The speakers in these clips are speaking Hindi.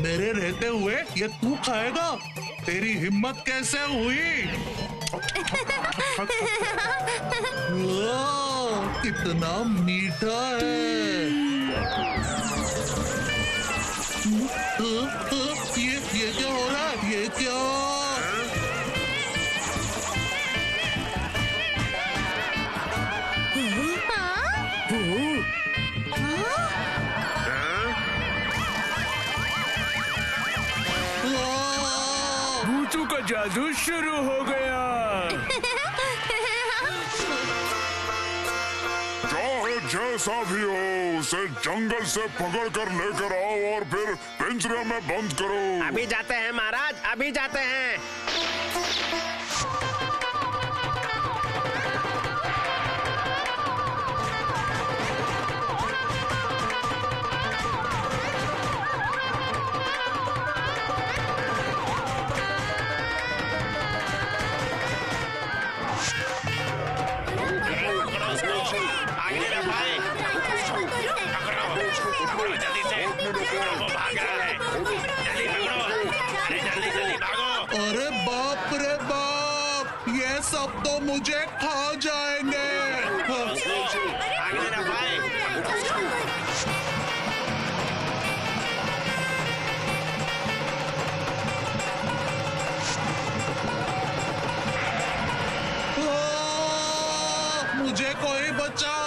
मेरे रहते हुए ये तू खाएगा? तेरी हिम्मत कैसे हुई? कितना मीठा है। ये क्या हो रहा है? ये क्या? भूतू का जादू शुरू हो गया। चाहे जैसा भी हो, उसे जंगल से पकड़ कर लेकर आओ और फिर पिंजरे में बंद करो। अभी जाते हैं महाराज, अभी जाते हैं। अरे बाप रे बाप, ये सब तो मुझे खा जाएंगे। मुझे कोई बचाओ।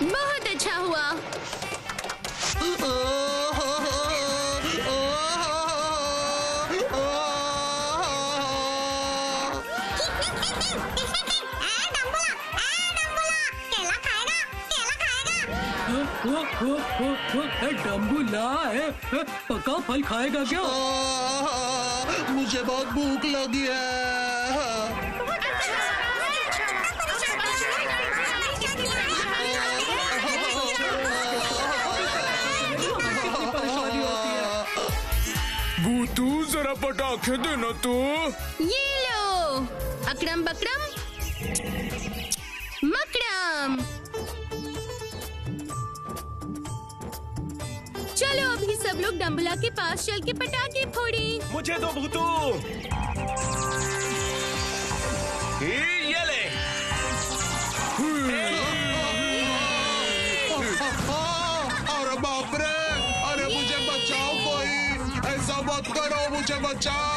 बहुत अच्छा हुआ। डम्बूला है, पका फल खाएगा क्या? मुझे बहुत भूख लगी है। भूतू जरा पटाखे देना तो। ये लो, अकड़म बकड़म मकड़म। चलो अभी सब लोग डम्बला के पास चल के पटाखे फोड़ें। मुझे दो भूतू। ये ले। अरे बाप रे, अरे मुझे बचाओ कोई, ऐसा मत करो, मुझे बचाओ।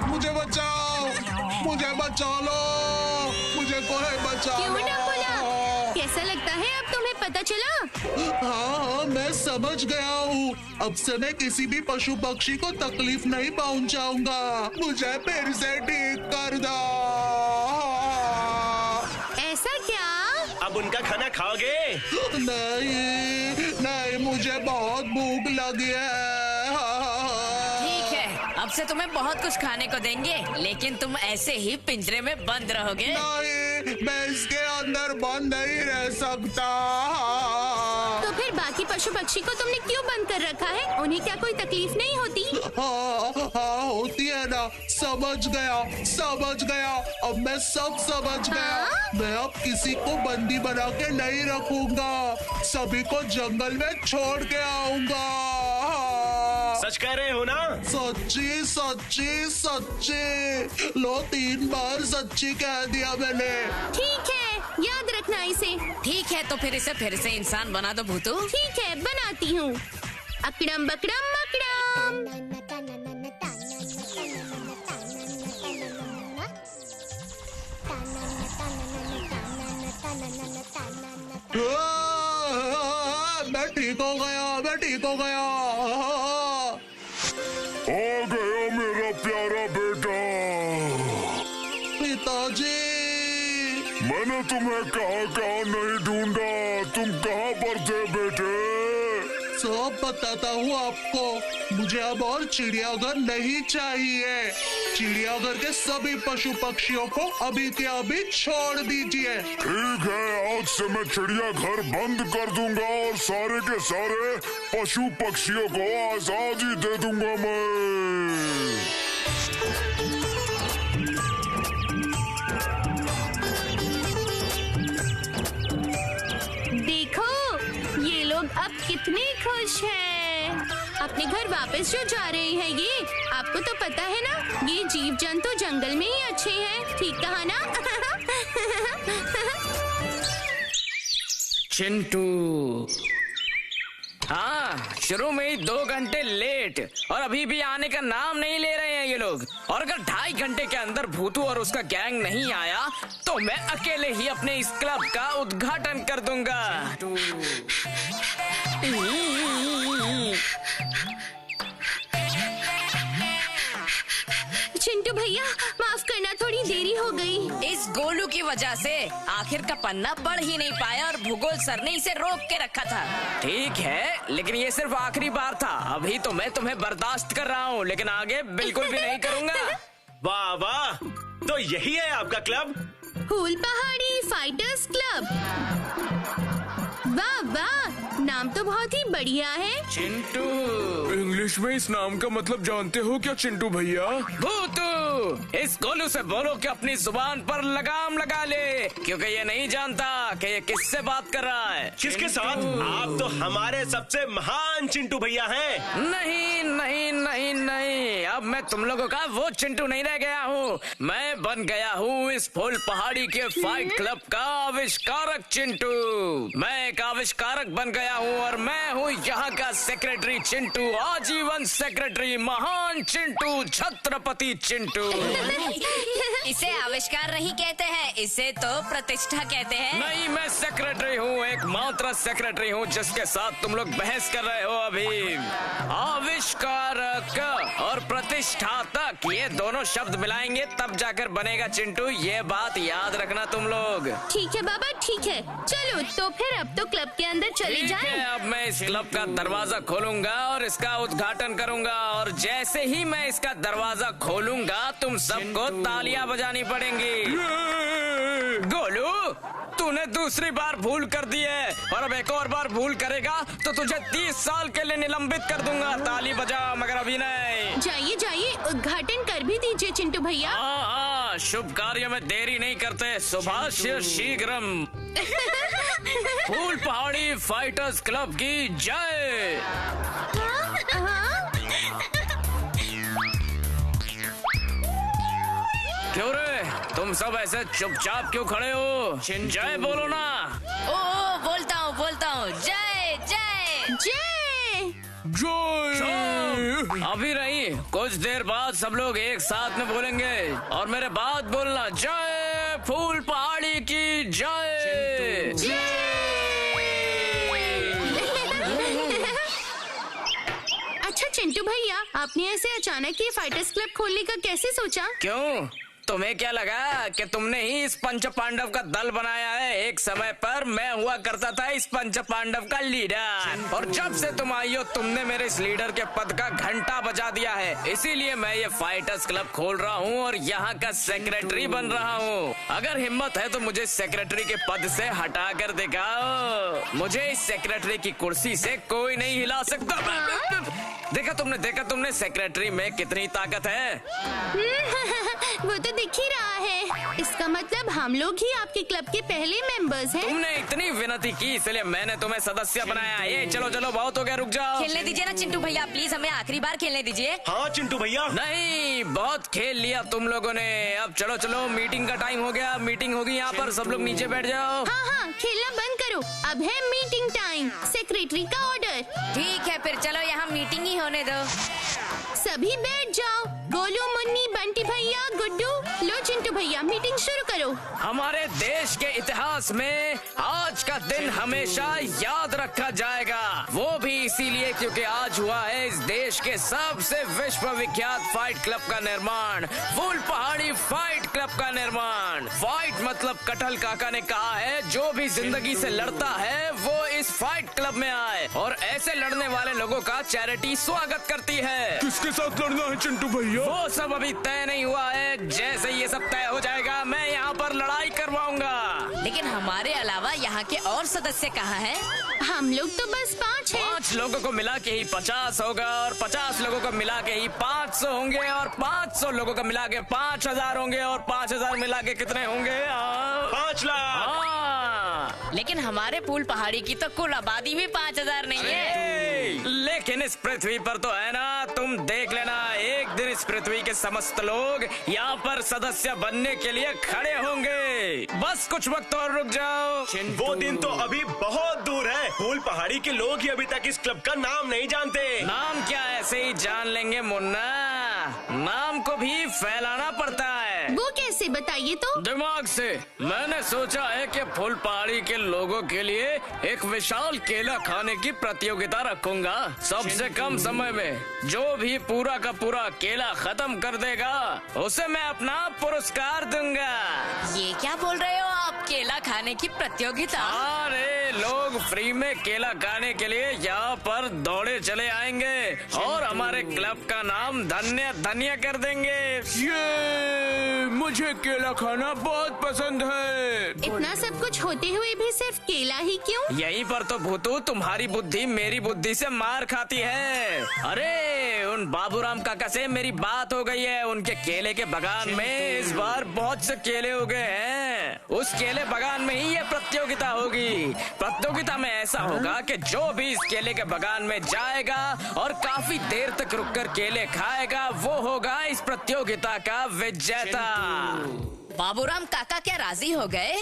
मुझे बचाओ, मुझे बचा लो, मुझे कोई बचा लो। क्यों डम्बला, कैसा लगता है अब तुम्हें पता चला? हाँ, मैं समझ गया हूँ। अब से मैं किसी भी पशु पक्षी को तकलीफ नहीं पहुँचाऊंगा। मुझे फिर से ठीक कर दो। ऐसा क्या? अब उनका खाना खाओगे? नहीं नहीं, मुझे बहुत भूख लगी है। ठीक है, अब से तुम्हें बहुत कुछ खाने को देंगे, लेकिन तुम ऐसे ही पिंजरे में बंद रहोगे। नहीं, मैं इसके अंदर बंद नहीं रह सकता। तो फिर बाकी पशु पक्षी को तुमने क्यों बंद कर रखा है? उन्हें क्या कोई तकलीफ नहीं होती? हाँ, होती है ना। समझ गया। अब मैं सब समझ गया। मैं अब किसी को बंदी बना के नहीं रखूंगा। सभी को जंगल में छोड़ के आऊंगा। सच कह रहे हो ना? सच्ची। लो, 3 बार सच्ची कह दिया मैंने। ठीक है, याद रखना इसे। ठीक है, तो फिर इसे फिर से इंसान बना दो भूतू। ठीक है, बनाती हूँ। अकड़म बकड़म मकड़म। मैं ठीक हो गया। आ गया मेरा प्यारा बेटा। पिताजी, मैंने तुम्हें कहाँ नहीं ढूंढा। तुम कहाँ पर थे बेटे? सब बताता हूँ आपको। मुझे अब और चिड़ियाघर नहीं चाहिए। चिड़ियाघर के सभी पशु पक्षियों को अभी के अभी छोड़ दीजिए। ठीक है, आज से मैं चिड़ियाघर बंद कर दूंगा और सारे के सारे पशु पक्षियों को आजादी दे दूंगा मैं। देखो ये लोग अब कितने खुश हैं। अपने घर वापस जो जा रहे हैं ये, आपको तो पता है ना, ये जीव जंतु जंगल में ही अच्छे हैं। ठीक कहा ना? चिंटू, हाँ, शुरू में ही 2 घंटे लेट और अभी भी आने का नाम नहीं ले रहे हैं ये लोग। और अगर 2.5 घंटे के अंदर भूतू और उसका गैंग नहीं आया तो मैं अकेले ही अपने इस क्लब का उद्घाटन कर दूंगा। चिंटू भैया माफ करना, थोड़ी देरी हो गई। इस गोलू की वजह से आखिर का पन्ना बढ़ ही नहीं पाया और भूगोल सर ने इसे रोक के रखा था। ठीक है, लेकिन ये सिर्फ आखिरी बार था। अभी तो मैं तुम्हें बर्दाश्त कर रहा हूँ, लेकिन आगे बिल्कुल भी नहीं करूँगा। वाह वाह, तो यही है आपका क्लब? फूल पहाड़ी फाइटर्स क्लब। वाह वाह, नाम तो बहुत ही बढ़िया है। चिंटू, इंग्लिश में इस नाम का मतलब जानते हो क्या चिंटू भैया? भूतू, इस गोलू से बोलो कि अपनी जुबान पर लगाम लगा ले, क्योंकि ये नहीं जानता कि ये किससे बात कर रहा है। किसके साथ? आप तो हमारे सबसे महान चिंटू भैया हैं। नहीं नहीं नहीं नहीं, अब मैं तुम लोगों का वो चिंटू नहीं रह गया हूँ। मैं बन गया हूँ इस फूल पहाड़ी के फाइट क्लब का आविष्कारक चिंटू। मैं एक आविष्कारक बन गया हूँ और मैं हूँ यहाँ का सेक्रेटरी चिंटू, आजीवन सेक्रेटरी, महान चिंटू, छत्रपति चिंटू। इसे आविष्कार नहीं कहते हैं, इसे तो प्रतिष्ठा कहते हैं। नहीं, मैं सेक्रेटरी हूँ, एकमात्र सेक्रेटरी हूँ जिसके साथ तुम लोग बहस कर रहे हो अभी। आविष्कारक और प्रतिष्ठातक, ये दोनों शब्द मिलाएंगे तब जाकर बनेगा चिंटू, ये बात याद रखना तुम लोग। ठीक है बाबा, ठीक है, चलो तो फिर अब तो क्लब के अंदर चले जाएं। अब मैं इस क्लब का दरवाजा खोलूंगा और इसका उद्घाटन करूंगा, और जैसे ही मैं इसका दरवाजा खोलूंगा तुम सबको तालियां बजानी पड़ेंगी। गोलू, तूने दूसरी बार भूल कर दी है और अब एक और बार भूल करेगा तो तुझे 30 साल के लिए निलंबित कर दूंगा। ताली बजा, मगर अभी नहीं। जाइए जाइए, उद्घाटन कर भी दीजिए चिंटू भैया। हाँ, शुभ कार्य में देरी नहीं करते, शुभाशय शीघ्रम। फूल पहाड़ी फाइटर्स क्लब की जय। क्यों रे, तुम सब ऐसे चुपचाप क्यों खड़े हो? जय बोलो ना। ओ बोलता हूँ, जय जय जय जय। अभी नहीं, कुछ देर बाद सब लोग एक साथ में बोलेंगे और मेरे बाद बोलना, जय फूल पहाड़ी की जय। अच्छा चिंटू भैया, आपने ऐसे अचानक ये फाइटर्स क्लब खोलने का कैसे सोचा? क्यों, तुम्हें क्या लगा कि तुमने ही इस पंच पांडव का दल बनाया है? एक समय पर मैं हुआ करता था इस पंच पांडव का लीडर, और जब से तुम आई हो तुमने मेरे इस लीडर के पद का घंटा बजा दिया है। इसीलिए मैं ये फाइटर्स क्लब खोल रहा हूँ और यहाँ का सेक्रेटरी बन रहा हूँ। अगर हिम्मत है तो मुझे सेक्रेटरी के पद से हटा कर दिखाओ। मुझे इस सेक्रेटरी की कुर्सी से कोई नहीं हिला सकता। देखा तुमने सेक्रेटरी में कितनी ताकत है। वो तो दिख ही रहा है। इसका मतलब हम लोग ही आपके क्लब के पहले मेंबर्स हैं। तुमने इतनी विनती की इसलिए मैंने तुम्हें सदस्य बनाया। ये चलो बहुत हो गया, रुक जाओ। खेलने दीजिए ना चिंटू भैया, प्लीज हमें आखिरी बार खेलने दीजिए। हाँ चिंटू भैया। नहीं, बहुत खेल लिया तुम लोगों ने। अब चलो, मीटिंग का टाइम हो गया। मीटिंग होगी यहाँ पर, सब लोग नीचे बैठ जाओ। हाँ, खेलना बंद करो, अब है मीटिंग टाइम। सेक्रेटरी का ऑर्डर। ठीक है, फिर चलो यहाँ मीटिंग ही होने दो। सभी बैठ जाओ। गोलू, मुन्नी, बंटी बंटी भैया, गुड्डू, लो चिंटू भैया मीटिंग शुरू करो। हमारे देश के इतिहास में आज का दिन हमेशा याद रखा जाएगा, वो भी इसीलिए क्योंकि आज हुआ है इस देश के सबसे विश्व विख्यात फाइट क्लब का निर्माण, फूल पहाड़ी फाइट क्लब का निर्माण। फाइट मतलब कटहल काका ने कहा है जो भी जिंदगी से लड़ता है वो इस फाइट क्लब में आए और ऐसे लड़ने वाले लोगों का चैरिटी स्वागत करती है। किसके साथ लड़ना है चिंटू भैया? वो सब अभी तय नहीं हुआ है, जैसे ये सब तय हो जाएगा मैं यहाँ पर लड़ाई करवाऊंगा। लेकिन हमारे अलावा यहाँ के और सदस्य कहाँ हैं? हम लोग तो बस 5 हैं। 5 लोगों को मिला के ही 50 होगा और 50 लोगों को मिला के ही 500 होंगे और 500 लोगों को मिला के 5000 होंगे और 5000 मिला के कितने होंगे? 5 लाख। लेकिन हमारे फूल पहाड़ी की तो कुल आबादी भी 5000 नहीं है। लेकिन इस पृथ्वी पर तो है ना, तुम देख लेना एक दिन इस पृथ्वी के समस्त लोग यहाँ पर सदस्य बनने के लिए खड़े होंगे। बस कुछ वक्त और रुक जाओ। वो दिन तो अभी बहुत दूर है। फूल पहाड़ी के लोग ही अभी तक इस क्लब का नाम नहीं जानते। नाम क्या ऐसे ही जान लेंगे मुन्ना, नाम को भी फैलाना पड़ता है। वो कैसे बताइए तो? दिमाग से। मैंने सोचा है कि फूल पहाड़ी के लोगों के लिए एक विशाल केला खाने की प्रतियोगिता रखूंगा। सबसे कम समय में जो भी पूरा का पूरा केला खत्म कर देगा उसे मैं अपना पुरस्कार दूंगा। ये क्या बोल रहे हो आप, केला खाने की प्रतियोगिता? अरे लोग फ्री में केला खाने के लिए यहाँ पर दौड़े चले आएंगे और हमारे क्लब का नाम धन्य धन्य कर देंगे। ये मुझे केला खाना बहुत पसंद है। इतना सब कुछ होते हुए भी सिर्फ केला ही क्यों? यहीं पर तो भूतू तुम्हारी बुद्धि मेरी बुद्धि से मार खाती है। अरे उन बाबूराम काका से मेरी बात हो गई है, उनके केले के बगान में इस बार बहुत से केले हो गए हैं। उस केले बगान में ही ये प्रतियोगिता होगी। प्रतियोगिता में ऐसा होगा कि जो भी इस केले के बगान में जाएगा और काफी देर तक रुककर केले खाएगा वो होगा इस प्रतियोगिता का विजेता। बाबूराम काका क्या राजी हो गए?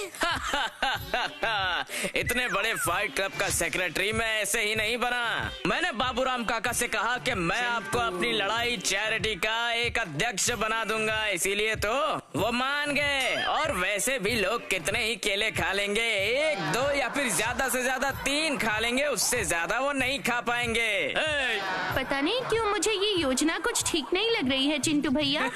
इतने बड़े फाइट क्लब का सेक्रेटरी मैं ऐसे ही नहीं बना। मैंने बाबूराम काका से कहा कि मैं आपको अपनी लड़ाई चैरिटी का एक अध्यक्ष बना दूंगा, इसीलिए तो वो मान गए। और वैसे भी लोग कितने ही केले खा लेंगे, 1, 2 या फिर ज्यादा से ज्यादा 3 खा लेंगे, उससे ज्यादा वो नहीं खा पाएंगे। पता नहीं क्यों मुझे ये योजना कुछ ठीक नहीं लग रही है चिंटू भैया।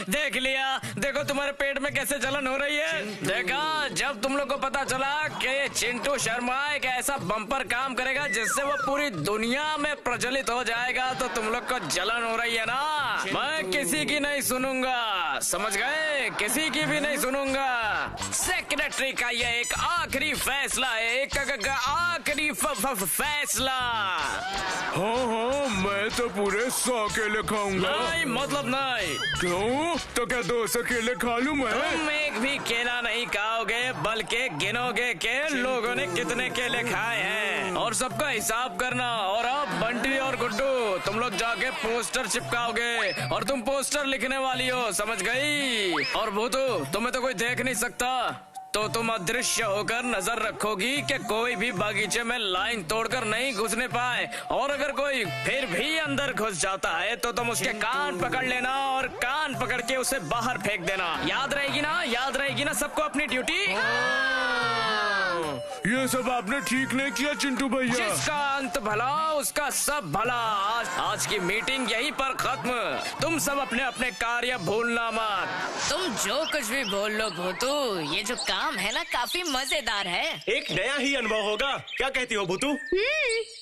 देख लिया, देखो तुम्हारे पेट में कैसे जलन हो रही है। देखा, जब तुम लोग को पता चला कि चिंटू शर्मा एक ऐसा बम्पर काम करेगा जिससे वो पूरी दुनिया में प्रचलित हो जाएगा तो तुम लोग को जलन हो रही है ना। मैं किसी की नहीं सुनूंगा, समझ गए? किसी की भी नहीं सुनूंगा। सेक्रेटरी का ये एक आखिरी फैसला है, एक आखिरी फैसला। हाँ, मैं तो पूरे 100 केले खाऊंगा। नहीं, मतलब नहीं। क्यों? तो क्या 200 केले खा लूं मैं? तुम एक भी केला नहीं खाओगे बल्कि गिनोगे के लोगों ने कितने केले खाए हैं और सबका हिसाब करना। और अब बंटी और गुड्डू तुम लोग जाके पोस्टर चिपकाओगे और तुम पोस्टर लिखने वाली हो, समझ गई? और भूतू तुम्हें तो कोई देख नहीं सकता तो तुम अदृश्य होकर नजर रखोगी कि कोई भी बागीचे में लाइन तोड़कर नहीं घुसने पाए, और अगर कोई फिर भी अंदर घुस जाता है तो तुम उसके कान पकड़ लेना और कान पकड़ के उसे बाहर फेंक देना। याद रहेगी ना? याद रहेगी ना सबको अपनी ड्यूटी? ये सब आपने ठीक नहीं किया चिंटू भैया। जिसका अंत भला उसका सब भला। आज की मीटिंग यहीं पर खत्म। तुम सब अपने अपने कार्य भूलना मत। तुम जो कुछ भी बोल लो भूतू, ये जो काम है ना काफी मजेदार है। एक नया ही अनुभव होगा, क्या कहती हो भूतू?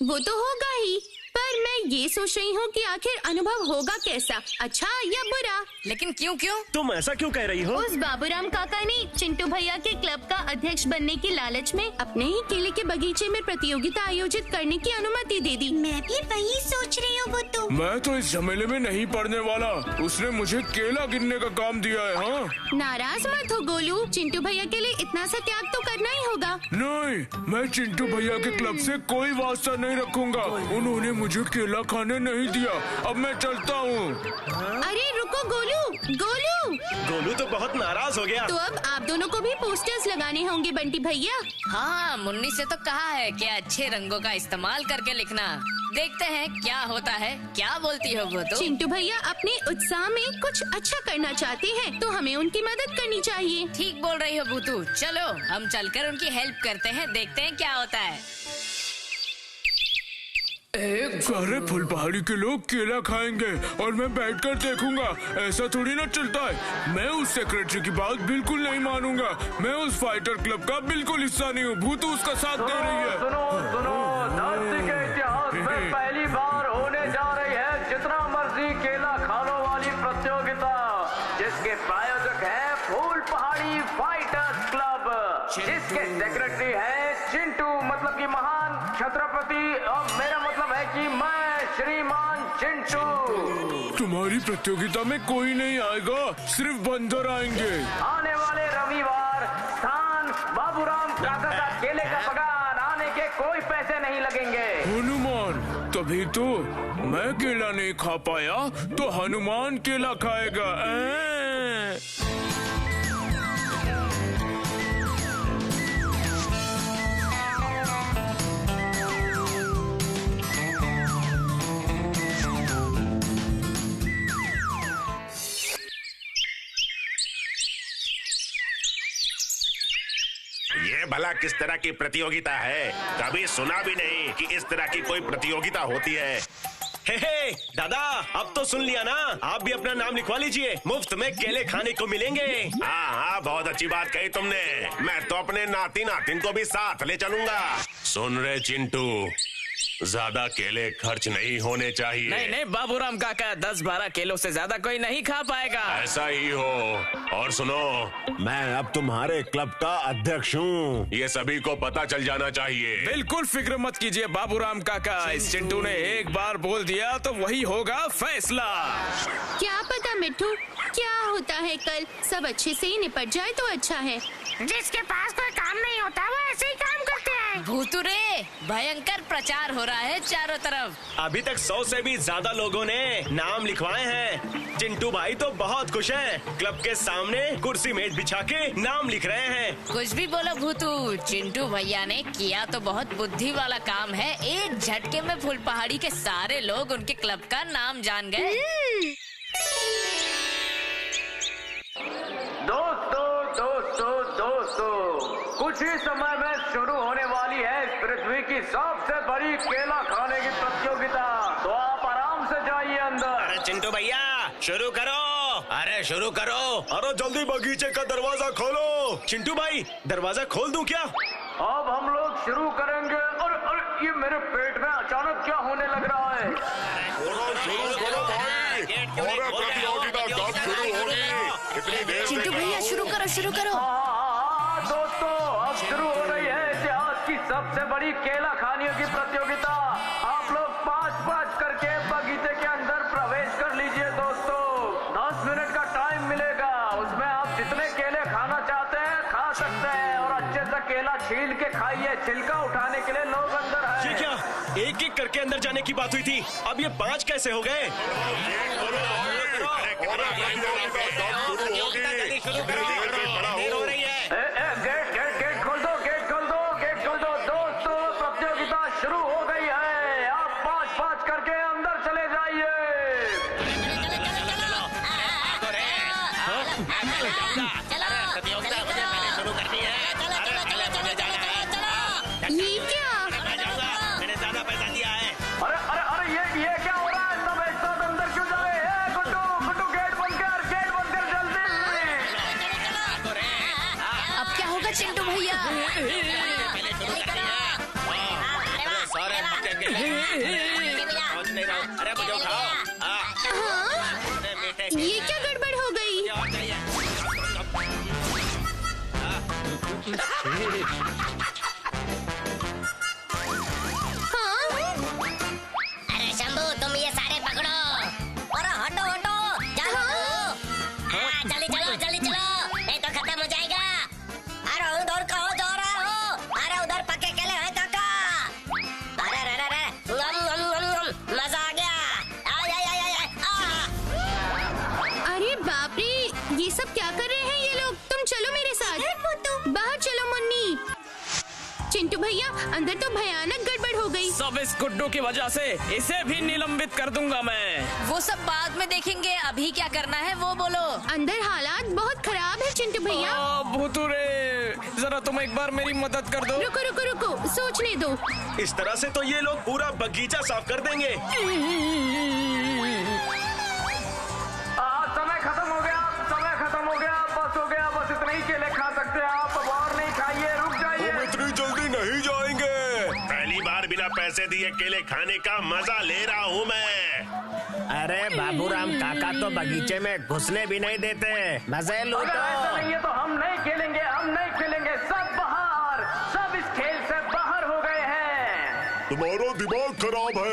वो तो होगा ही, पर मैं ये सोच रही हूँ कि आखिर अनुभव होगा कैसा, अच्छा या बुरा। लेकिन क्यों? तुम ऐसा क्यों कह रही हो? उस बाबूराम काका ने चिंटू भैया के क्लब का अध्यक्ष बनने की लालच में अपने ही केले के बगीचे में प्रतियोगिता आयोजित करने की अनुमति दे दी। मैं भी वही सोच रही हूँ भूतू। मैं तो इस झमेले में नहीं पड़ने वाला, उसने मुझे केला गिनने का काम दिया है। हाँ, नाराज मत हो गोलू, चिंटू भैया के लिए इतना सा त्याग तो करना ही होगा। नहीं, मैं चिंटू भैया के क्लब से कोई वास्ता नहीं रखूंगा। उन्होंने मुझे केला केला खाने नहीं दिया। अब मैं चलता हूँ। अरे रुको गोलू, गोलू। गोलू तो बहुत नाराज हो गया। तो अब आप दोनों को भी पोस्टर्स लगाने होंगे बंटी भैया। हाँ, मुन्नी से तो कहा है कि अच्छे रंगों का इस्तेमाल करके लिखना। देखते हैं क्या होता है। क्या बोलती हो वो तो? चिंटू भैया अपने उत्साह में कुछ अच्छा करना चाहते हैं, तो हमें उनकी मदद करनी चाहिए। ठीक बोल रही हो भूतू। चलो हम चलकर उनकी हेल्प करते हैं, देखते हैं क्या होता है। सारे फुलपहाड़ी के लोग केला खाएंगे और मैं बैठकर देखूंगा। ऐसा थोड़ी ना चलता है। मैं उस सेक्रेटरी की बात बिल्कुल नहीं मानूंगा। मैं उस फाइटर क्लब का बिल्कुल हिस्सा नहीं हूँ। भूतू उसका साथ दे रही है। सुनो सुनो, धरती के इतिहास में पहली बार होने जा रही है जितना मर्जी केला खानो वाली प्रतियोगिता, जिसके प्रायोजक है फूल पहाड़ी फाइटर्स क्लब, जिसके सेक्रेटरी है चिंटू मतलब कि महान छत्रपति, और मेरा मतलब है कि मैं श्रीमान चिंटू। तुम्हारी प्रतियोगिता में कोई नहीं आएगा, सिर्फ बंदर आएंगे। आने वाले रविवार स्थान बाबूराम काका का केले का बगान, आने के कोई पैसे नहीं लगेंगे। हनुमान, तभी तो मैं केला नहीं खा पाया तो हनुमान केला खाएगा। ये भला किस तरह की प्रतियोगिता है? कभी सुना भी नहीं कि इस तरह की कोई प्रतियोगिता होती है। हे दादा, अब तो सुन लिया ना। आप भी अपना नाम लिखवा लीजिए, मुफ्त में केले खाने को मिलेंगे। हाँ हाँ, बहुत अच्छी बात कही तुमने। मैं तो अपने नाती नातिन को भी साथ ले चलूंगा। सुन रहे चिंटू, ज्यादा केले खर्च नहीं होने चाहिए। नहीं नहीं बाबूराम काका, 10-12 किलो से ज्यादा कोई नहीं खा पाएगा। ऐसा ही हो। और सुनो, मैं अब तुम्हारे क्लब का अध्यक्ष हूँ, ये सभी को पता चल जाना चाहिए। बिल्कुल फिक्र मत कीजिए बाबूराम काका, इस चिंटू ने एक बार बोल दिया तो वही होगा फैसला। क्या पता मिट्टू, क्या होता है कल। सब अच्छे से ही निपट जाए तो अच्छा है। जिसके पास कोई काम नहीं होता वो ऐसे ही काम करते हैं। भूतू रे, भयंकर प्रचार हो रहा है चारों तरफ। अभी तक 100 से भी ज्यादा लोगों ने नाम लिखवाए हैं। चिंटू भाई तो बहुत खुश हैं। क्लब के सामने कुर्सी मेज बिछा के नाम लिख रहे हैं। कुछ भी बोलो भूतू, चिंटू भैया ने किया तो बहुत बुद्धि वाला काम है। एक झटके में फूल पहाड़ी के सारे लोग उनके क्लब का नाम जान गए। दोस्तों, कुछ ही समय में शुरू होने वाली है इस पृथ्वी की सबसे बड़ी केला खाने की प्रतियोगिता। तो आप आराम से जाइए अंदर। अरे चिंटू भैया, शुरू करो। अरे शुरू करो। अरे जल्दी बगीचे का दरवाजा खोलो। चिंटू भाई, दरवाजा खोल दूं क्या? अब हम लोग शुरू करेंगे। और ये मेरे पेट में अचानक क्या होने लग रहा है? चिंटू भैया शुरू करो, शुरू करो। दोस्तों, अब शुरू हो रही है इतिहास की सबसे बड़ी केला खानियों की प्रतियोगिता। आप लोग 5-5 करके बगीचे के अंदर प्रवेश कर लीजिए। दोस्तों, 10 मिनट का टाइम मिलेगा, उसमें आप जितने केले खाना चाहते हैं खा सकते हैं। और अच्छे से केला छील के खाइए, छिलका उठाने के लिए लोग अंदर हैं। ये क्या, एक एक करके अंदर जाने की बात हुई थी, अब ये 5 कैसे हो गए? गेट खोल दो, गेट खोल दो, गेट खोल दो। दोस्तों, प्रतियोगिता शुरू हो गई है। आप 5-5 करके अंदर चले जाइए। ये क्या? मैंने ज्यादा पैसा दिया है। अरे ये क्या हो रहा है? सब एक साथ अंदर क्यों जा रहे हैं? गुड्डू गेट बंद कर जल्दी। अब क्या होगा चिंटू भैया? अरे मुझे उठाओ। ये क्या गड़बड़ हो गई? अरे शंभू, तुम ये सारे पकड़ो और हटो जल्दी चलो, नहीं तो खत्म हो जाएगा। अरे उधर कहाँ जा रहे हो? अरे उधर पक्के केले हैं काका। अरे मजा आ अंदर तो भयानक गड़बड़ हो गई। सब इस गुड्डू की वजह से इसे भी निलंबित कर दूंगा मैं। वो सब बाद में देखेंगे, अभी क्या करना है वो बोलो। अंदर हालात बहुत खराब है चिंटू भैया। भूतू रे, जरा तुम एक बार मेरी मदद कर दो। रुको रुको रुको, सोचने दो। इस तरह से तो ये लोग पूरा बगीचा साफ कर देंगे। समय खत्म हो गया, समय खत्म हो गया, बस हो गया, बस इतने ही केले खा सकते हैं आप, अब और नहीं खाइए, रुक जाइए। हम इतनी जल्दी नहीं जाएंगे। पहली बार बिना पैसे दिए केले खाने का मजा ले रहा हूँ मैं। अरे बाबूराम काका तो बगीचे में घुसने भी नहीं देते, मजे लो। अगर ऐसा नहीं है तो हम नहीं खेलेंगे, हम नहीं खेलेंगे, सब बाहर, सब इस खेल से बाहर हो गए हैं। तुम्हारा दिमाग खराब है।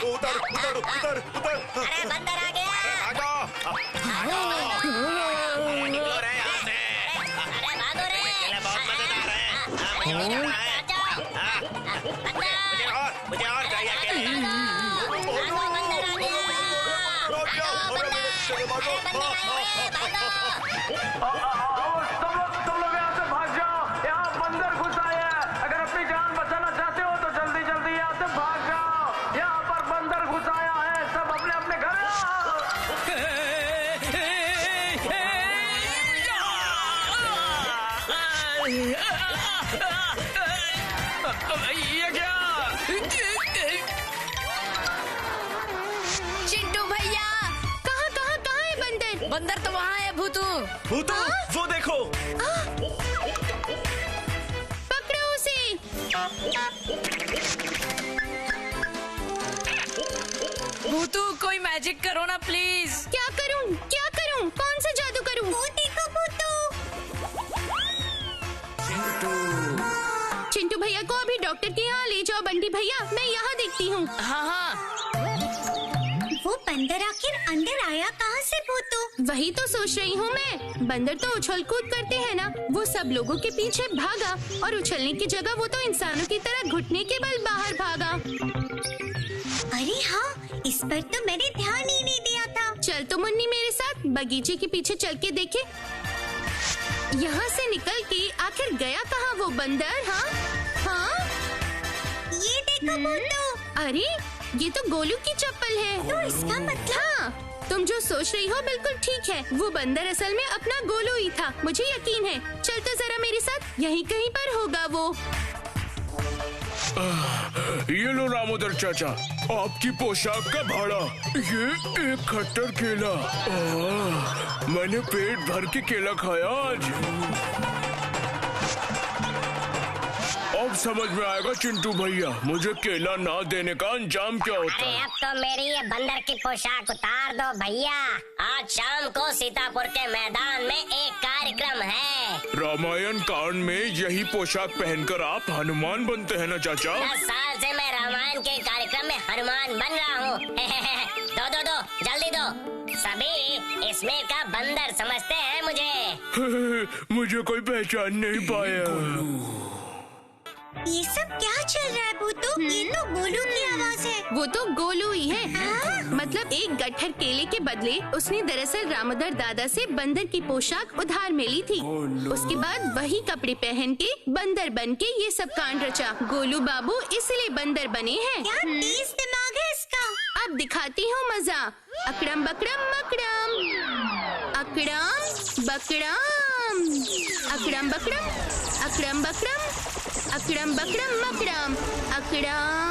उतर, अरे बंदर आ गया। निकलो रे यहाँ से। अरे भागो रे। केले बहुत मजेदार है। मुझे और चाहिए केले। भागो, बंदर आ गया। तुम लोग यहाँ से भाग जाओ, यहाँ बंदर घुस आए हैं। अगर अपनी जान बचाना चाहते हो तो जल्दी जल्दी यहाँ से भाग जाओ, यहाँ पर बंदर घुस आया है, सब अपने अपने घर आओ। ये क्या? चिंटू भैया, कहाँ है बंदर? बंदर तो वहाँ है भूतू। भूतू, वो देखो। पकड़ो उसे। भूतू कोई मैजिक करो ना प्लीज। क्या करूं? कौन सा जादू करूं? वो देखो भूतू। चिंटू भैया को अभी डॉक्टर के यहाँ ले जाओ। बंटी भैया, मैं यहाँ देखती हूँ। हाँ। वो बंदर आखिर अंदर आया कहाँ से भूतू? वही तो सोच रही हूँ मैं। बंदर तो उछल कूद करते हैं ना, वो सब लोगों के पीछे भागा और उछलने की जगह वो तो इंसानों की तरह घुटने के बल बाहर भागा। अरे हाँ, इस पर तो मैंने ध्यान ही नहीं दिया था। चल तो मुन्नी मेरे साथ बगीचे के पीछे चल के देखे। यहाँ से निकल के आखिर गया कहाँ वो बंदर? हाँ, ये देखो भूतू। अरे ये तो गोलू की चप्पल है। तो इसका मतलब? हाँ, तुम जो सोच रही हो बिल्कुल ठीक है। वो बंदर असल में अपना गोलू ही था, मुझे यकीन है। चल तो जरा मेरे साथ, यहीं कहीं पर होगा वो। ये लो रामोदर चाचा, आपकी पोशाक का भाड़ा। ये एक खट्टर केला। मैंने पेट भर के केला खाया आज। अब समझ में आएगा चिंटू भैया, मुझे केला ना देने का अंजाम क्या होता अरे है। अब तो मेरी ये बंदर की पोशाक उतार दो भैया। आज शाम को सीतापुर के मैदान में एक कार्यक्रम है। रामायण कांड में यही पोशाक पहनकर आप हनुमान बनते हैं ना चाचा? 10 साल से मैं रामायण के कार्यक्रम में हनुमान बन रहा हूँ। दो जल्दी दो। सभी इसमें का बंदर समझते हैं मुझे। मुझे कोई पहचान नहीं पाया। ये सब क्या चल रहा है भूतू? ये तो गोलू की आवाज है। वो तो गोलू ही है। मतलब एक गट्ठर केले के बदले उसने दरअसल रामोदर दादा से बंदर की पोशाक उधार में ली थी। उसके बाद वही कपड़े पहन के बंदर बन के ये सब कांड रचा। गोलू बाबू इसलिए बंदर बने हैं। क्या तेज दिमाग है इसका। अब दिखाती हूँ मजा। अकड़म बकड़म मकड़म, अकड़म बकड़म, अकड़म बकड़म, अकड़म बकड़म, अकड़म बकड़म मकड़म, अकड़म।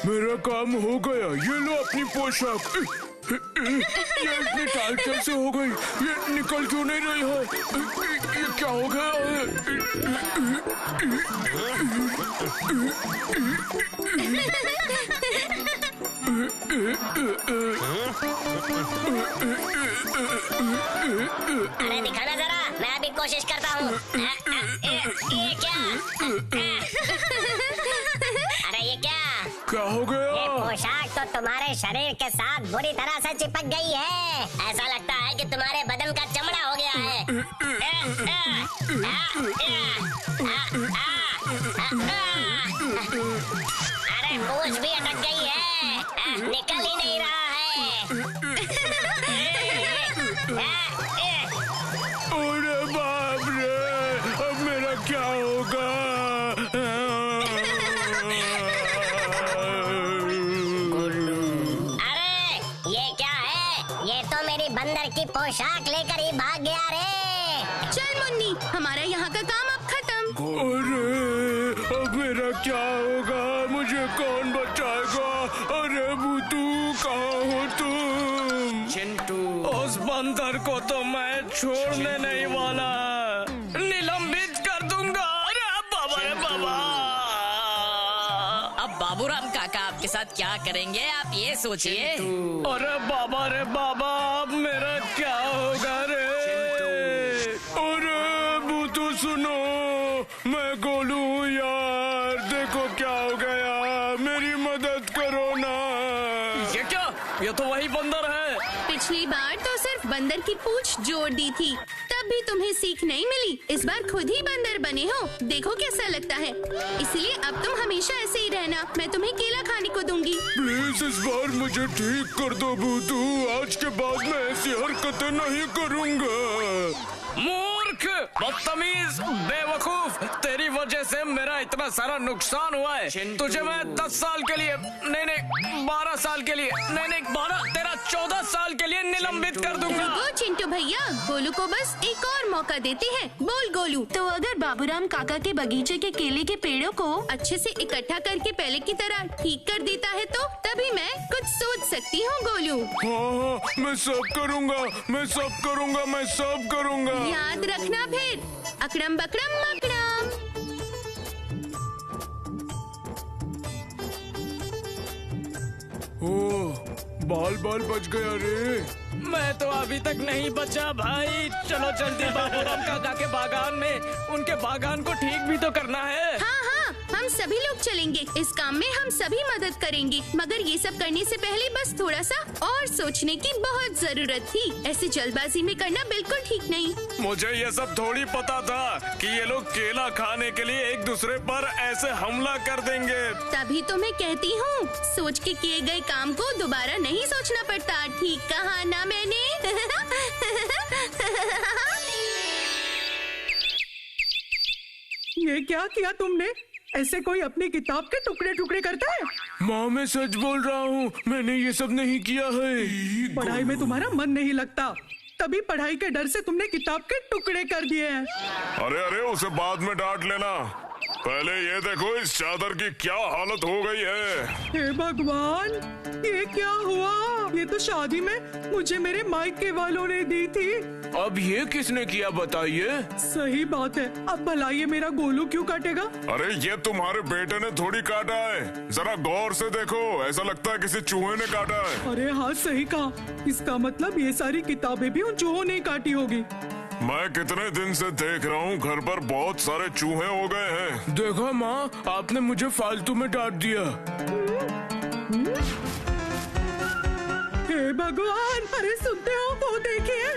मेरा काम हो गया। ये लो अपनी पोशाक। ये इतनी टाइट कैसे हो गई? ये निकल क्यों नहीं रही है? ये क्या हो गया? अरे दिखाना जरा, मैं अभी कोशिश करता हूँ। ये क्या? अरे ये क्या हो गया? ये पोशाक तो तुम्हारे शरीर के साथ बुरी तरह से चिपक गई है। ऐसा लगता है कि तुम्हारे बदन का चमड़ा हो अटक गई है, निकल ही नहीं रहा है। अरे बाप रे, अब मेरा क्या होगा? अरे ये क्या है? ये तो मेरी बंदर की पोशाक लेकर ही भाग गया रे। चल मुन्नी, हमारा यहाँ का काम अब खत्म। अरे अब मेरा क्या होगा? मुझे कौन बचाएगा? अरे भूतू, कहाँ हो तुम? चिंटू, उस बंदर को तो मैं छोड़ने नहीं वाला, निलंबित कर दूंगा। अरे बाबा रे बाबा। अब बाबूराम काका आपके साथ क्या करेंगे आप ये सोचिए। अरे बाबा रे बाबा, अब मेरा क्या होगा रे? अरे भूतू सुनो, मैं गोलू हूँ यार, देखो क्या हो गया, मेरी मदद करो ना। ये क्या? ये तो वही बंदर है। पिछली बार तो सिर्फ बंदर की पूंछ जोड़ दी थी, तब भी तुम्हें सीख नहीं मिली। इस बार खुद ही बंदर बने हो, देखो कैसा लगता है। इसलिए अब तुम हमेशा ऐसे ही रहना, मैं तुम्हें केला खाने को दूंगी। प्लीज इस बार मुझे ठीक कर दो भूतू, आज के बाद मैं ऐसी हरकतें नहीं करूँगा। मूर्ख, बदतमीज, बेवकूफ, तेरी वजह से मेरा इतना सारा नुकसान हुआ है। तुझे मैं 10 साल के लिए, नहीं 12 साल के लिए, नहीं 14 साल के लिए निलंबित कर दूंगा। रुको चिंटू भैया, गोलू को बस एक और मौका देते हैं। बोल गोलू। तो अगर बाबूराम काका के बगीचे के केले के पेड़ों को अच्छे से इकट्ठा करके पहले की तरह ठीक कर देता है तो तभी मैं कुछ सोच सकती हूँ गोलू। हाँ, मैं सब करूँगा, मैं सब करूँगा, मैं सब करूँगा। याद रखना फिर, अकड़म बकड़म मकड़म। ओह, बाल बाल बच गया रे। मैं तो अभी तक नहीं बचा भाई। चलो जल्दी बाबूराम काका के बागान में, उनके बागान को ठीक भी तो करना है। हाँ हाँ, हम सभी लोग चलेंगे, इस काम में हम सभी मदद करेंगे। मगर ये सब करने से पहले बस थोड़ा सा और सोचने की बहुत जरूरत थी। ऐसी जल्दबाजी में करना बिल्कुल ठीक नहीं। मुझे ये सब थोड़ी पता था कि ये लोग केला खाने के लिए एक दूसरे पर ऐसे हमला कर देंगे। तभी तो मैं कहती हूँ, सोच के किए गए काम को दोबारा नहीं सोचना पड़ता। ठीक कहा ना मैंने? ये क्या किया तुमने? ऐसे कोई अपनी किताब के टुकड़े टुकड़े करता है? माँ, मैं सच बोल रहा हूँ, मैंने ये सब नहीं किया है। पढ़ाई में तुम्हारा मन नहीं लगता, तभी पढ़ाई के डर से तुमने किताब के टुकड़े कर दिए हैं। अरे अरे, उसे बाद में डांट लेना, पहले ये देखो इस चादर की क्या हालत हो गई है। हे भगवान, ये क्या हुआ? ये तो शादी में मुझे मेरे मायके वालों ने दी थी। अब ये किसने किया बताइए? सही बात है, अब भला ये मेरा गोलू क्यों काटेगा? अरे ये तुम्हारे बेटे ने थोड़ी काटा है, जरा गौर से देखो, ऐसा लगता है किसी चूहे ने काटा है। अरे हाँ, सही कहा, इसका मतलब ये सारी किताबें भी उन चूहों ने काटी होगी। मैं कितने दिन से देख रहा हूँ, घर पर बहुत सारे चूहे हो गए हैं। देखो माँ, आपने मुझे फालतू में डांट दिया। हे भगवान, अरे सुनते हो? वो देखिए।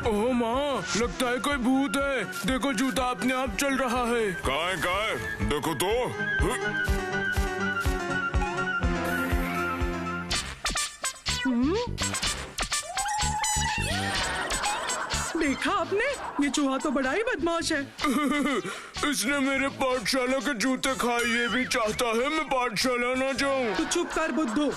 ओह माँ, लगता है कोई भूत है। देखो जूता अपने आप चल रहा है। कहाँ है? देखो तो। देखा आपने? ये चूहा तो बड़ा ही बदमाश है। इसने मेरे पाठशाला के जूते खाए, ये भी चाहता है मैं पाठशाला ना जाऊं। तू चुप कर बुद्धू।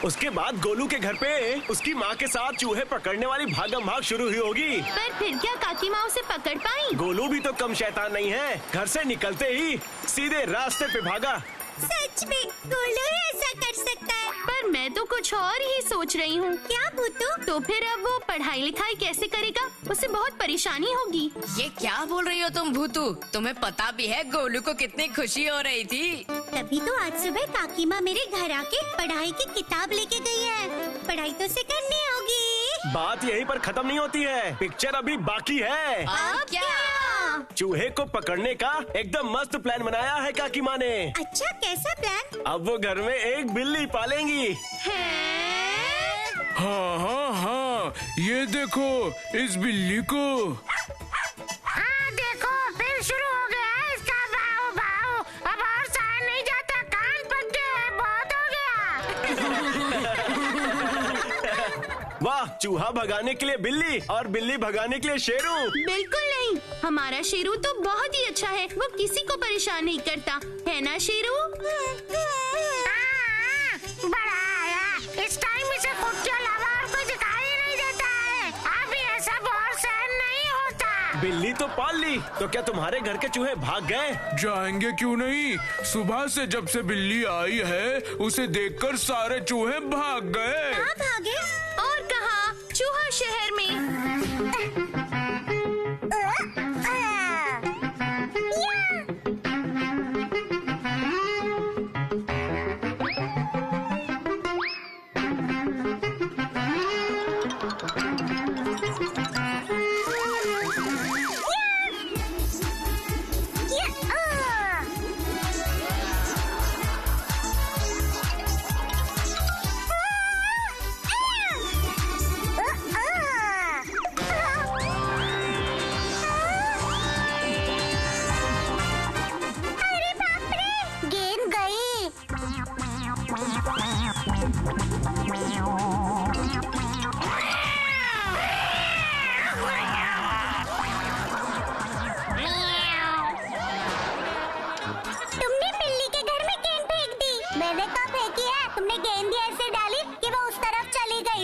उसके बाद गोलू के घर पे उसकी माँ के साथ चूहे पकड़ने वाली भागम भाग शुरू हुई होगी। पर फिर क्या काकी माँ उसे पकड़ पाई? गोलू भी तो कम शैतान नहीं है, घर से निकलते ही सीधे रास्ते पे भागा। सच में गोलू ऐसा कर सकता है? पर मैं तो कुछ और ही सोच रही हूँ। क्या भूतू? तो फिर अब वो पढ़ाई लिखाई कैसे करेगा? उसे बहुत परेशानी होगी। ये क्या बोल रही हो तुम भूतू? तुम्हें पता भी है गोलू को कितनी खुशी हो रही थी। तभी तो आज सुबह काकी माँ मेरे घर आके पढ़ाई की किताब लेके गई है। पढ़ाई तो उसे करनी होगी। बात यहीं पर खत्म नहीं होती है, पिक्चर अभी बाकी है। अब क्या? चूहे को पकड़ने का एकदम मस्त प्लान बनाया है काकी माँ ने। अच्छा, कैसा प्लान? अब वो घर में एक बिल्ली पालेंगी। हाँ हाँ हाँ, ये देखो इस बिल्ली को। हाँ देखो चूहा भगाने के लिए बिल्ली और बिल्ली भगाने के लिए शेरू। बिल्कुल नहीं, हमारा शेरू तो बहुत ही अच्छा है, वो किसी को परेशान नहीं करता, है ना शेरू? बड़ा आया, इस टाइम इसे खुद के अलावा और कोई दिखाई नहीं देता है। अभी ऐसा बहुत सहन नहीं होता। बिल्ली तो पाल ली, तो क्या तुम्हारे घर के चूहे भाग गए? जाएंगे क्यों नहीं, सुबह से जब से बिल्ली आई है उसे देखकर सारे चूहे भाग गए। कहाँ भागे? और कहाँ? चूहा शहर में।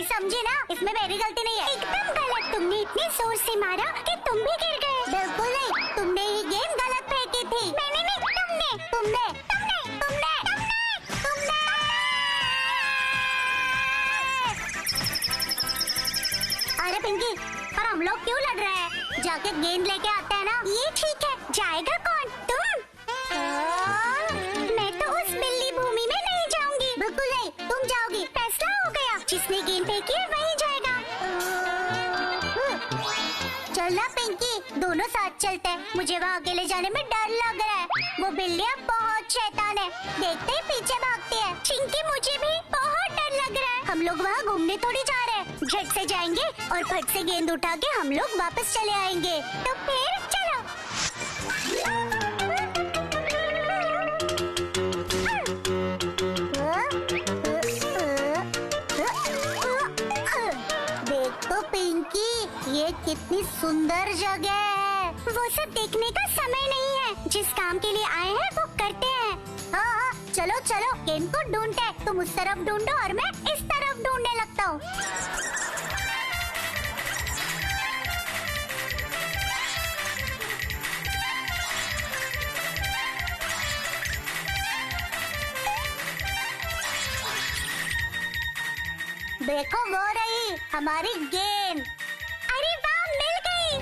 समझी ना, इसमें मेरी गलती नहीं है। एकदम गलत, तुमने इतनी जोर से मारा कि तुम भी गिर गए। बिल्कुल नहीं, तुमने ही गेंद गलत फेंकी थी। मैंने नहीं, तुमने तुमने तुमने तुमने तुमने अरे पिंकी, पर हम लोग क्यों लड़ रहे हैं? जाके गेंद लेके आते हैं ना। ये ठीक है, जाएगा कौन? तुम? मैं तो उस बिल्ली भूमि में नहीं जाऊंगी। बिल्कुल नहीं, तुम जाओगी। फैसला हो गया, जिसने गेंद फेंकी है वही जाएगा। चलना पिंकी, दोनों साथ चलते हैं। मुझे वहाँ अकेले जाने में डर लग रहा है। वो बिल्लियाँ बहुत शैतान है, देखते ही पीछे भागती है। चिंकी, मुझे भी बहुत डर लग रहा है। हम लोग वहाँ घूमने थोड़ी जा रहे हैं, झट से जाएंगे और फट से गेंद उठा के हम लोग वापस चले आएंगे। तो फिर चलो। देखो पिंकी, ये कितनी सुंदर जगह है। वो सब देखने का समय नहीं है, जिस काम के लिए आए हैं वो करते हैं। हाँ, चलो चलो, गेंद को ढूंढते हैं। तुम उस तरफ ढूंढो और मैं इस तरफ ढूंढने लगता हूँ। देखो, वो रही हमारी गेंद। अरे वाह, मिल गई।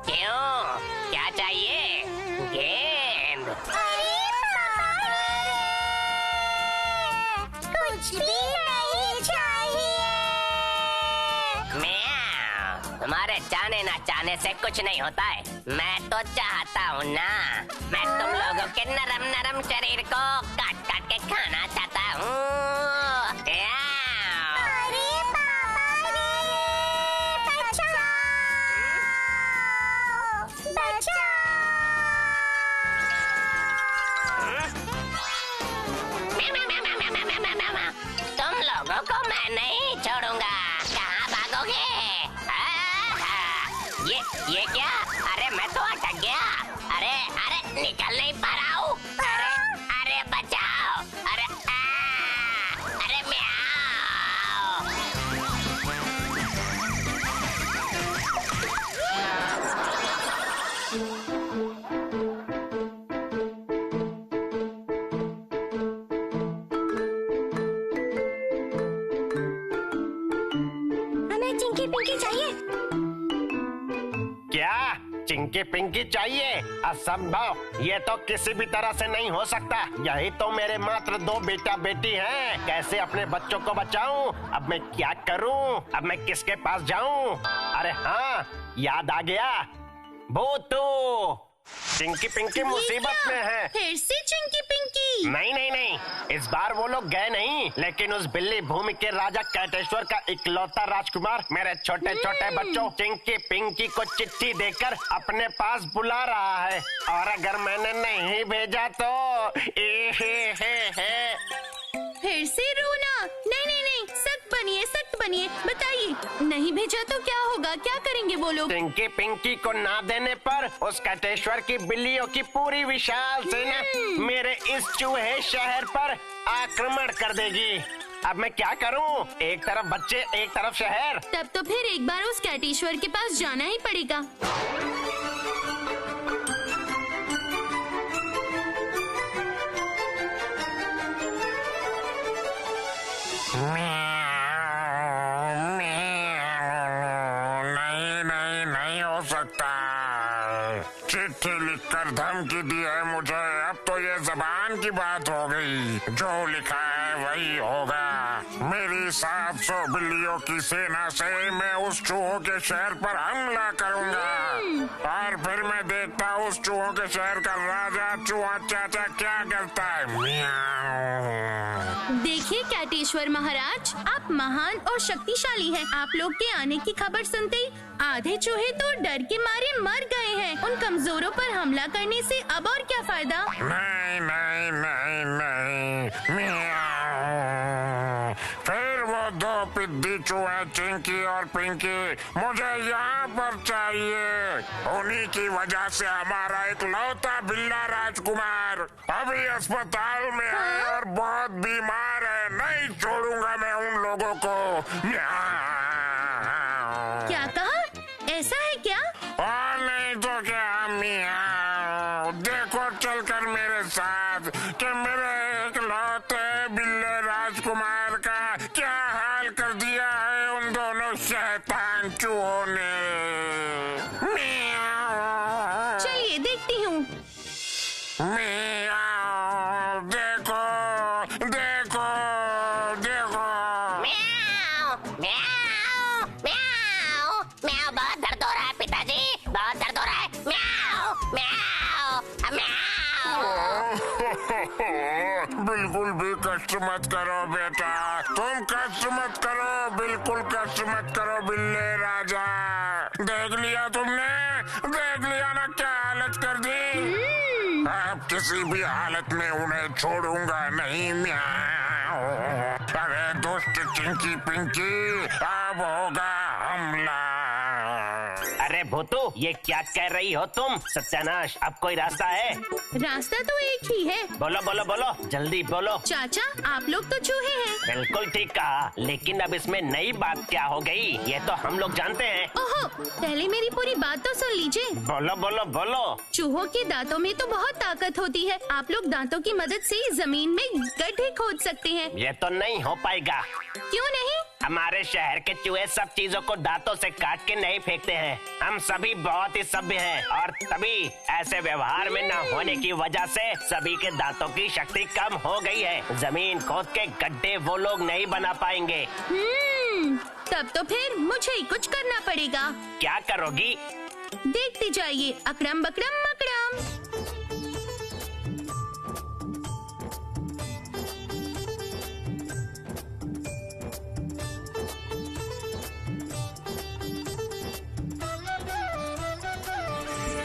क्यों, क्या चाहिए? गेंद? कुछ भी नहीं चाहिए। तुम्हारे चाहने ना चाहने से कुछ नहीं होता है। मैं तो चाहता हूँ ना, मैं तुम लोगों के नरम नरम शरीर को काट काट के खाना चाहता हूँ। अरे बाबा रे, बचाओ, बचाओ। तुम लोगों को मैं नहीं छोड़ूंगा। कहाँ भागोगे? ये क्या? अरे मैं तो अटक गया। अरे अरे, निकल नहीं पा रहा हूँ। अरे अरे, बचाओ। अरे अरे, म्याऊ। हमें चिंकी पिंकी चाहिए। क्या चिंकी पिंकी चाहिए? असंभव, ये तो किसी भी तरह से नहीं हो सकता। यही तो मेरे मात्र 2 बेटा बेटी हैं। कैसे अपने बच्चों को बचाऊं? अब मैं क्या करूं? अब मैं किसके पास जाऊं? अरे हाँ, याद आ गया, भूतू। चिंकी पिंकी मुसीबत में है। फिर से चिंकी पिंकी? नहीं नहीं नहीं, इस बार वो लोग गए नहीं, लेकिन उस बिल्ली भूमि के राजा कैटेश्वर का इकलौता राजकुमार मेरे छोटे छोटे बच्चों चिंकी पिंकी को चिट्ठी देकर अपने पास बुला रहा है, और अगर मैंने नहीं भेजा तो फिर से रोना? नहीं नहीं नहीं, सख्त बनिए, बताइए, नहीं भेजा तो क्या होगा, क्या करेंगे वो लोग? चिंकी पिंकी को ना देने पर उस कैटेश्वर की बिल्लियों की पूरी विशाल सेना मेरे इस चूहे शहर पर आक्रमण कर देगी। अब मैं क्या करूं? एक तरफ बच्चे, एक तरफ शहर। तब तो फिर एक बार उस कैटेश्वर के पास जाना ही पड़ेगा। नहीं हो सकता। चिट्ठी लिखकर धमकी दी है मुझे, अब तो ये जबान की बात हो गई, जो लिखा है वही होगा। मेरी 700 बिल्लियों की सेना से मैं उस चूहों के शहर पर हमला करूंगा, और फिर मैं देखता हूँ उस चूहों के शहर का राजा चूहा चाचा क्या करता है। देखिए कैटेश्वर महाराज, आप महान और शक्तिशाली हैं। आप लोग के आने की खबर सुनते ही आधे चूहे तो डर के मारे मर गए हैं। उन कमजोरों पर हमला करने से अब और क्या फायदा? नहीं नहीं नहीं नहीं, फिर वो 2 पिद्दी चूहे चिंकी और पिंकी मुझे यहाँ पर चाहिए। उन्हीं की वजह से हमारा इकलौता बिल्ला राजकुमार अभी अस्पताल में है और बहुत बीमार है। नहीं छोड़ूंगा मैं उन लोगों को। क्या कहा? ऐसा है क्या? और नहीं तो क्या मियाँ, देखो चलकर मेरे साथ कि मेरे इकलौते बिल्ले राजकुमार का क्या हाल कर दिया है उन दोनों शैतान चूहों ने। चलिए देखती हूँ। देखो देखो देखो। म्याऊ, बहुत दर्द हो रहा है पिताजी, बहुत दर्द हो रहा है। म्याऊ म्याऊ म्याऊ। बिल्कुल भी कष्ट मत करो बेटा, तुम कष्ट मत करो, बिल्कुल कष्ट मत करो बिल्ले राजा। देख लिया तुमने, देख लिया ना क्या हालत कर दी। अब किसी भी हालत में उन्हें छोड़ूंगा नहीं। म्याऊ। अरे दुष्ट चिंकी पिंकी, अब होगा हमला। अरे भूतू, ये क्या कह रही हो तुम? सत्यानाश, अब कोई रास्ता है? रास्ता तो एक ही है। बोलो बोलो बोलो, जल्दी बोलो। चाचा, आप लोग तो चूहे हैं। बिल्कुल ठीक कहा, लेकिन अब इसमें नई बात क्या हो गई, ये तो हम लोग जानते हैं। ओहो, पहले मेरी पूरी बात तो सुन लीजिए। बोलो बोलो बोलो। चूहों के दांतों में तो बहुत ताकत होती है। आप लोग दांतों की मदद से जमीन में गड्ढे खोद सकते हैं। ये तो नहीं हो पाएगा। क्यों नहीं? हमारे शहर के चूहे सब चीजों को दांतों से काट के नहीं फेंकते हैं। हम सभी बहुत ही सभ्य हैं, और तभी ऐसे व्यवहार में न होने की वजह से सभी के दांतों की शक्ति कम हो गई है। जमीन खोद के गड्ढे वो लोग नहीं बना पाएंगे। तब तो फिर मुझे ही कुछ करना पड़ेगा। क्या करोगी? देखते जाइए, अकड़म बकड़म मकड़म।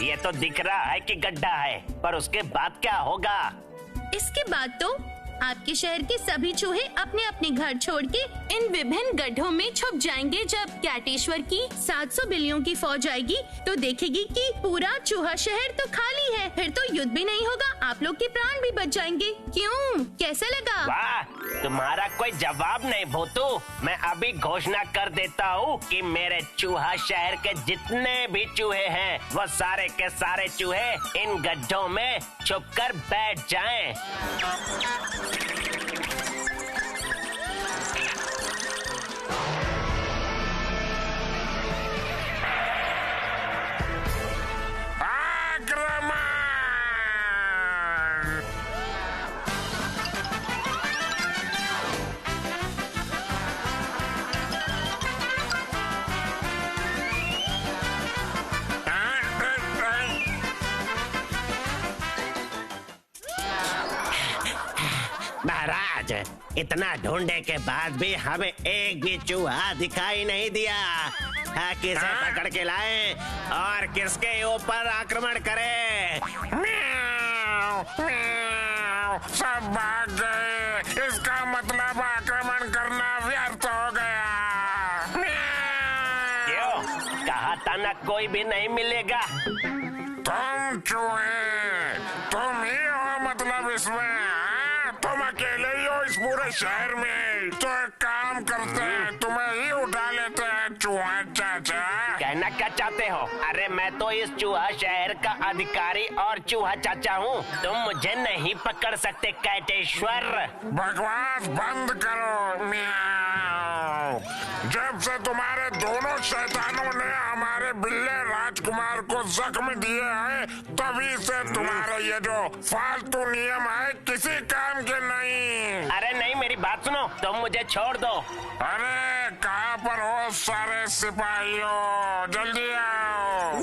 ये तो दिख रहा है कि गड्ढा है, पर उसके बाद क्या होगा? इसके बाद तो आपके शहर के सभी चूहे अपने अपने घर छोड़ के इन विभिन्न गड्ढों में छुप जाएंगे। जब कैटेश्वर की 700 बिल्लियों की फौज आएगी तो देखेगी कि पूरा चूहा शहर तो खाली है। फिर तो युद्ध भी नहीं होगा, आप लोग के प्राण भी बच जाएंगे। क्यों, कैसा लगा? वाह, तुम्हारा कोई जवाब नहीं भूतू। मैं अभी घोषणा कर देता हूँ कि मेरे चूहा शहर के जितने भी चूहे हैं, वो सारे के सारे चूहे इन गड्ढों में छुपकर बैठ जाएं। महाराज, इतना ढूंढने के बाद भी हमें एक भी चूहा दिखाई नहीं दिया। किसे पकड़ के लाए और किसके ऊपर आक्रमण करे? सब भाग गए। इसका मतलब आक्रमण करना व्यर्थ हो गया। क्यों? कहा था ना कोई भी नहीं मिलेगा। तुम चूहे, तुम ही हो मतलब इसमें। तुम अकेले ही हो इस पूरे शहर में। तो एक काम करते हैं, तुम्हें ही उठा लेते हैं चूहा चाचा। कहना क्या चाहते हो? अरे मैं तो इस चूहा शहर का अधिकारी और चूहा चाचा हूँ। तुम मुझे नहीं पकड़ सकते कैटेश्वर। बकवास बंद करो। म्याऊ। जब से तुम्हारे दोनों शैतानों ने हमारे बिल्ले राजकुमार को जख्म दिए हैं, तभी से तुम्हारे ये जो फालतू नियम है किसी काम के नहीं। अरे नहीं, मेरी बात सुनो, तुम मुझे छोड़ दो। अरे कहाँ पर हो सारे सिपाहियों, जल्दी आओ।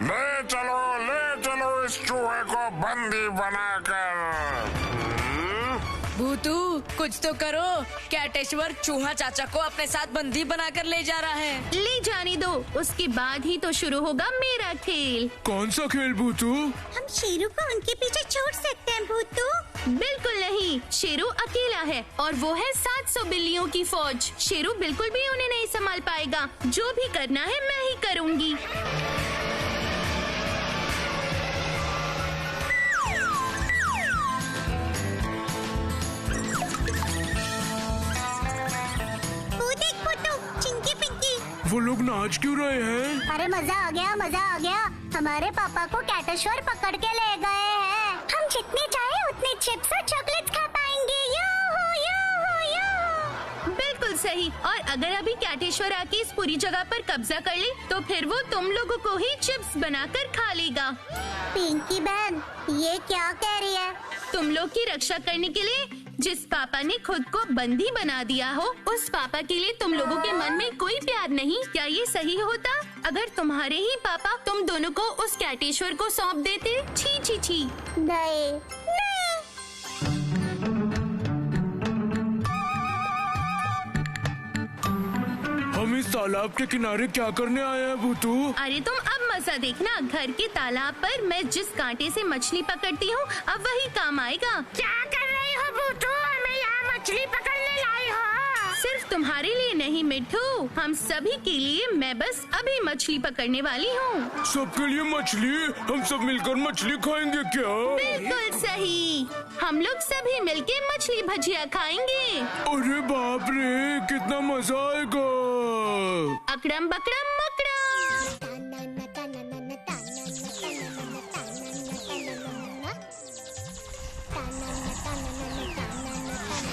ले चलो इस चूहे को बंदी बनाकर। भूतू, कुछ तो करो। कैटेश्वर चूहा चाचा को अपने साथ बंदी बनाकर ले जा रहा है। ले जाने दो, उसके बाद ही तो शुरू होगा मेरा खेल। कौन सा खेल भूतू? हम शेरू को उनके पीछे छोड़ सकते हैं भूतू? बिल्कुल नहीं, शेरू अकेला है और वो है 700 बिल्लियों की फौज। शेरू बिल्कुल भी उन्हें नहीं संभाल पाएगा। जो भी करना है मैं ही करूँगी। वो लोग नाच क्यों रहे हैं? अरे मजा आ गया। हमारे पापा को कैटेश्वर पकड़ के ले गए हैं। हम जितने चाहे उतने चिप्स और चॉकलेट्स खा पाएंगे। बिल्कुल सही। और अगर अभी कैटेश्वर आके इस पूरी जगह पर कब्जा कर ले तो फिर वो तुम लोगों को ही चिप्स बनाकर खा लेगा। पिंकी बहन, ये क्या कह रही है? तुम लोग की रक्षा करने के लिए जिस पापा ने खुद को बंदी बना दिया हो, उस पापा के लिए तुम लोगों के मन में कोई प्यार नहीं? क्या ये सही होता अगर तुम्हारे ही पापा तुम दोनों को उस कैटेश्वर को सौंप देते? छी छी छी। नहीं। हम इस तालाब के किनारे क्या करने आए हैं भूतू? अरे तुम अब मजा देखना। घर के तालाब पर मैं जिस कांटे से मछली पकड़ती हूँ, अब वही काम आएगा। क्या कर रही हो भूतू? हमें यहाँ मछली पकड़ने लाई हो? सिर्फ तुम्हारे लिए नहीं मिठू, हम सभी के लिए मैं बस अभी मछली पकड़ने वाली हूँ। सबके लिए मछली? हम सब मिलकर मछली खाएंगे क्या? बिल्कुल सही, हम लोग सभी मिलके मछली भजिया खाएंगे। अरे बाप रे, कितना मजा आएगा। अकड़म बकड़म मकड़म।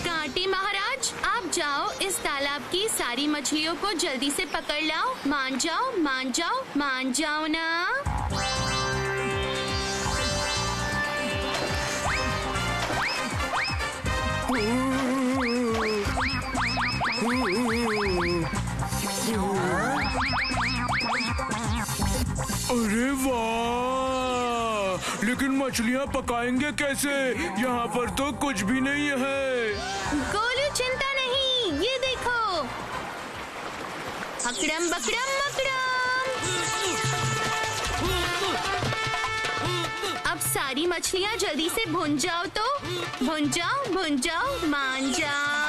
कांटे महाराज, आप जाओ इस तालाब की सारी मछलियों को जल्दी से पकड़ लाओ। मान जाओ ना। अरे वाह, लेकिन मछलियाँ पकाएंगे कैसे? यहाँ पर तो कुछ भी नहीं है। गोलू चिंता नहीं, ये देखो। अकड़म बकड़म मकड़म। अब सारी मछलियाँ जल्दी से भुन जाओ तो। भुन जाओ, मान जाओ।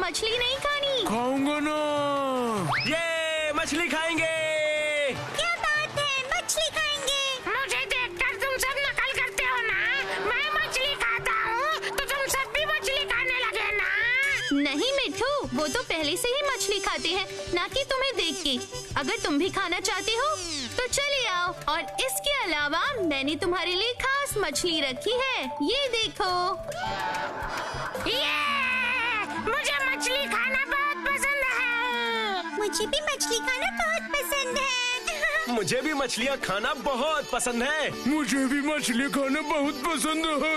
मछली नहीं खानी? खाऊंगा ना। ये मछली खाएंगे। क्या बात है, मछली खाएंगे? मुझे देखकर तुम सब नकल करते हो ना? मैं मछली खाता हूँ तो तुम सब भी मछली खाने लगे ना? नहीं मिठू, वो तो पहले से ही मछली खाते हैं, ना कि तुम्हें देख के। अगर तुम भी खाना चाहते हो तो चले आओ। और इसके अलावा मैंने तुम्हारे लिए खास मछली रखी है, ये देखो। मुझे मछली खाना बहुत पसंद है। मुझे भी मछली खाना बहुत पसंद है। मुझे भी मछलियाँ खाना बहुत पसंद है। मुझे भी मछली खाना बहुत पसंद है।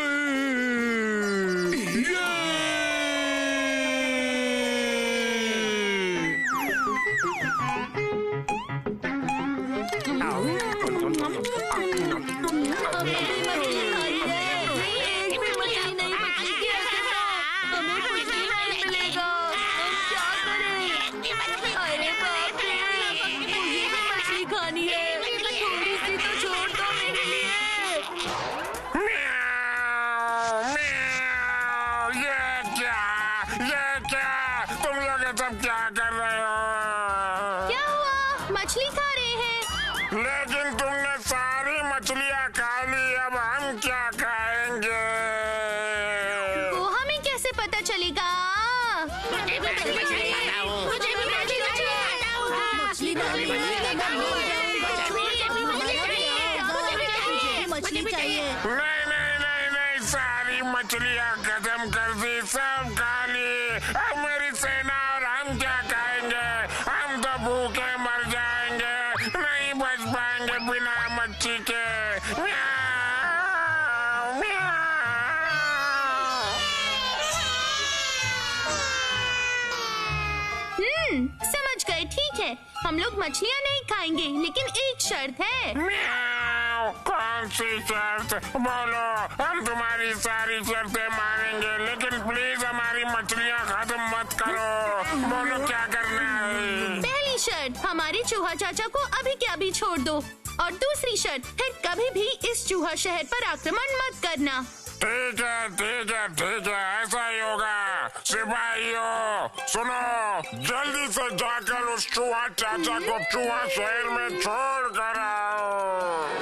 मछली खा रहे हैं। लेकिन तुमने सारी मछलियाँ खा ली, अब हम क्या खाएंगे? वो हमें कैसे पता चलेगा? मछली चाहिए। नहीं, सारी मछलियाँ खत्म कर दी, सब खा ली। अब मेरी सेना और हम क्या खाएंगे? हम तो भूखे मर जाएंगे, नहीं बच पाएंगे बिना मच्छी के। म्याऊं, म्याऊं। समझ गए, ठीक है। हम लोग मछलियाँ नहीं खाएंगे, लेकिन एक शर्त है। कौन सी शर्त? बोलो, हम तुम्हारी सारी शर्तें मानेंगे, लेकिन प्लीज हमारी मछलियाँ खत्म मत करो। बोलो क्या करना है? पहली शर्त, हमारे चूहा चाचा को अभी के अभी छोड़ दो। और दूसरी शर्त, फिर कभी भी इस चूहा शहर पर आक्रमण मत करना। ठीक है, ऐसा ही होगा। सिपाहियों सुनो, जल्दी से जाकर उस चूहा चाचा को चूहा शहर में छोड़ कर आओ।